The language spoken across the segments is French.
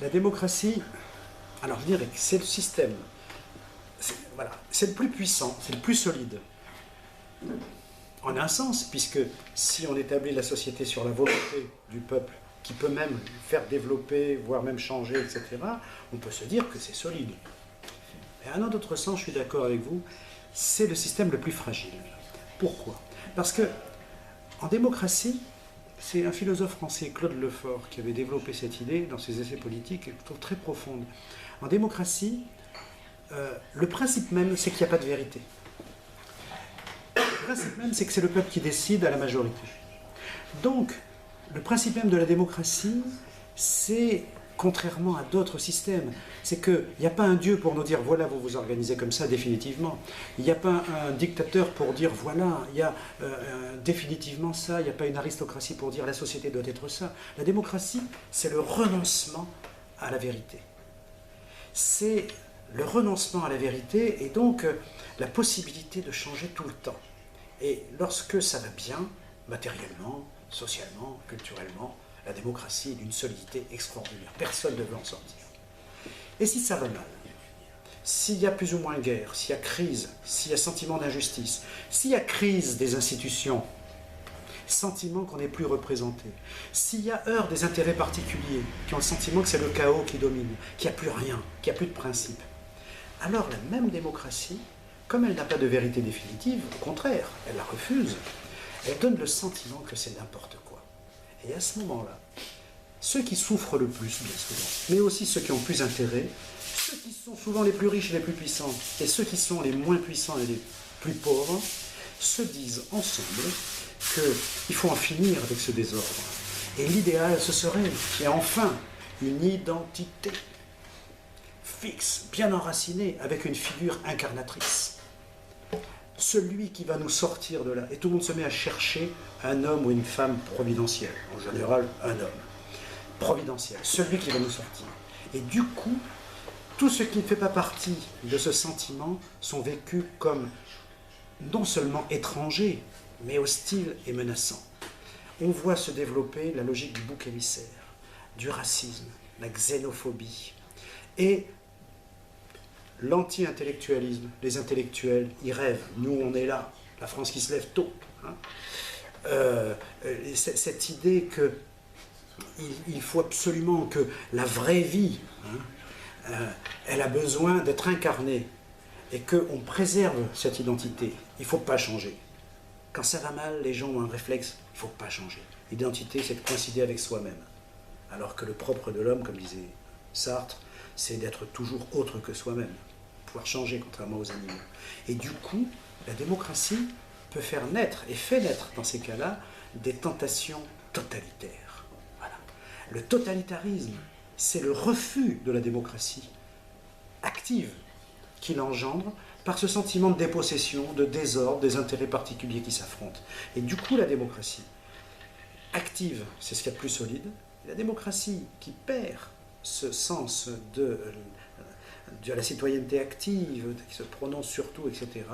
La démocratie, alors je dirais que c'est le système, voilà, c'est le plus puissant, c'est le plus solide. En un sens, puisque si on établit la société sur la volonté du peuple, qui peut même faire développer, voire même changer, etc., on peut se dire que c'est solide. Et à un autre sens, je suis d'accord avec vous, c'est le système le plus fragile. Pourquoi? Parce que en démocratie, c'est un philosophe français, Claude Lefort, qui avait développé cette idée dans ses essais politiques, que je trouve très profonde. En démocratie, le principe même, c'est qu'il n'y a pas de vérité. Le principe même, c'est que c'est le peuple qui décide à la majorité. Donc, le principe même de la démocratie, c'est, contrairement à d'autres systèmes, c'est qu'il n'y a pas un Dieu pour nous dire voilà, vous vous organisez comme ça définitivement. Il n'y a pas un dictateur pour dire voilà, il y a définitivement ça. Il n'y a pas une aristocratie pour dire la société doit être ça. La démocratie, c'est le renoncement à la vérité. C'est le renoncement à la vérité et donc la possibilité de changer tout le temps. Et lorsque ça va bien, matériellement, socialement, culturellement, la démocratie est d'une solidité extraordinaire. Personne ne veut en sortir. Et si ça va mal, s'il y a plus ou moins guerre, s'il y a crise, s'il y a sentiment d'injustice, s'il y a crise des institutions, sentiment qu'on n'est plus représenté, s'il y a heurts des intérêts particuliers, qui ont le sentiment que c'est le chaos qui domine, qu'il n'y a plus rien, qu'il n'y a plus de principe, alors la même démocratie, comme elle n'a pas de vérité définitive, au contraire, elle la refuse, elle donne le sentiment que c'est n'importe quoi. Et à ce moment-là, ceux qui souffrent le plus, bien souvent, mais aussi ceux qui ont plus intérêt, ceux qui sont souvent les plus riches et les plus puissants, et ceux qui sont les moins puissants et les plus pauvres, se disent ensemble qu'il faut en finir avec ce désordre. Et l'idéal, ce serait qu'il y ait enfin une identité fixe, bien enracinée, avec une figure incarnatrice. Celui qui va nous sortir de là. Et tout le monde se met à chercher un homme ou une femme providentielle. En général, un homme providentiel. Celui qui va nous sortir. Et du coup, tout ce qui ne fait pas partie de ce sentiment sont vécus comme non seulement étrangers, mais hostiles et menaçants. On voit se développer la logique du bouc émissaire, du racisme, la xénophobie. Et l'anti-intellectualisme, les intellectuels, ils rêvent. Nous, on est là, la France qui se lève tôt. Cette idée qu'il faut absolument que la vraie vie, elle a besoin d'être incarnée et qu'on préserve cette identité. Il ne faut pas changer. Quand ça va mal, les gens ont un réflexe, il ne faut pas changer. L'identité, c'est de coïncider avec soi-même. Alors que le propre de l'homme, comme disait Sartre, c'est d'être toujours autre que soi-même. Pouvoir changer, contrairement aux animaux. Et du coup, la démocratie peut faire naître, et fait naître dans ces cas-là, des tentations totalitaires. Voilà. Le totalitarisme, c'est le refus de la démocratie active qu'il engendre par ce sentiment de dépossession, de désordre, des intérêts particuliers qui s'affrontent. Et du coup, la démocratie active, c'est ce qu'il y a de plus solide. La démocratie qui perd ce sens de la citoyenneté active, qui se prononce sur tout, etc.,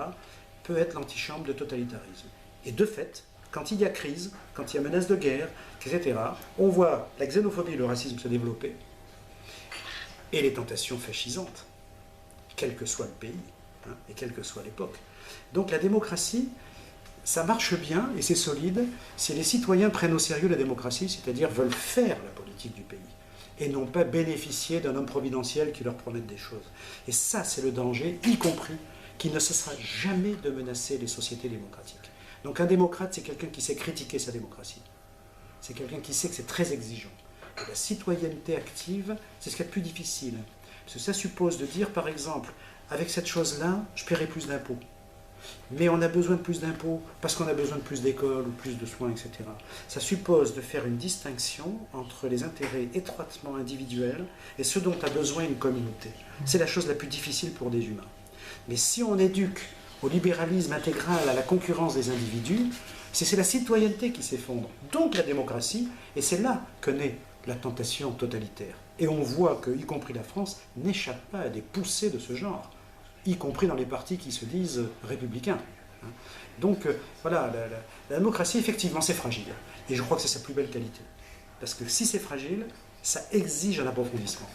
peut être l'antichambre de totalitarisme. Et de fait, quand il y a crise, quand il y a menace de guerre, etc., on voit la xénophobie et le racisme se développer, et les tentations fascisantes, quel que soit le pays, et quelle que soit l'époque. Donc la démocratie, ça marche bien, et c'est solide, si les citoyens prennent au sérieux la démocratie, c'est-à-dire veulent faire la politique du pays, et non pas bénéficier d'un homme providentiel qui leur promette des choses. Et ça, c'est le danger, y compris qu'il ne cessera jamais de menacer les sociétés démocratiques. Donc un démocrate, c'est quelqu'un qui sait critiquer sa démocratie. C'est quelqu'un qui sait que c'est très exigeant. Et la citoyenneté active, c'est ce qui est le plus difficile. Parce que ça suppose de dire, par exemple, avec cette chose-là, je paierai plus d'impôts. Mais on a besoin de plus d'impôts parce qu'on a besoin de plus d'écoles ou plus de soins, etc. Ça suppose de faire une distinction entre les intérêts étroitement individuels et ce dont a besoin une communauté. C'est la chose la plus difficile pour des humains. Mais si on éduque au libéralisme intégral, à la concurrence des individus, c'est la citoyenneté qui s'effondre. Donc la démocratie, et c'est là que naît la tentation totalitaire. Et on voit que, y compris la France, n'échappe pas à des poussées de ce genre, y compris dans les partis qui se disent républicains. Donc voilà, la démocratie, effectivement, c'est fragile. Et je crois que c'est sa plus belle qualité. Parce que si c'est fragile, ça exige un approfondissement.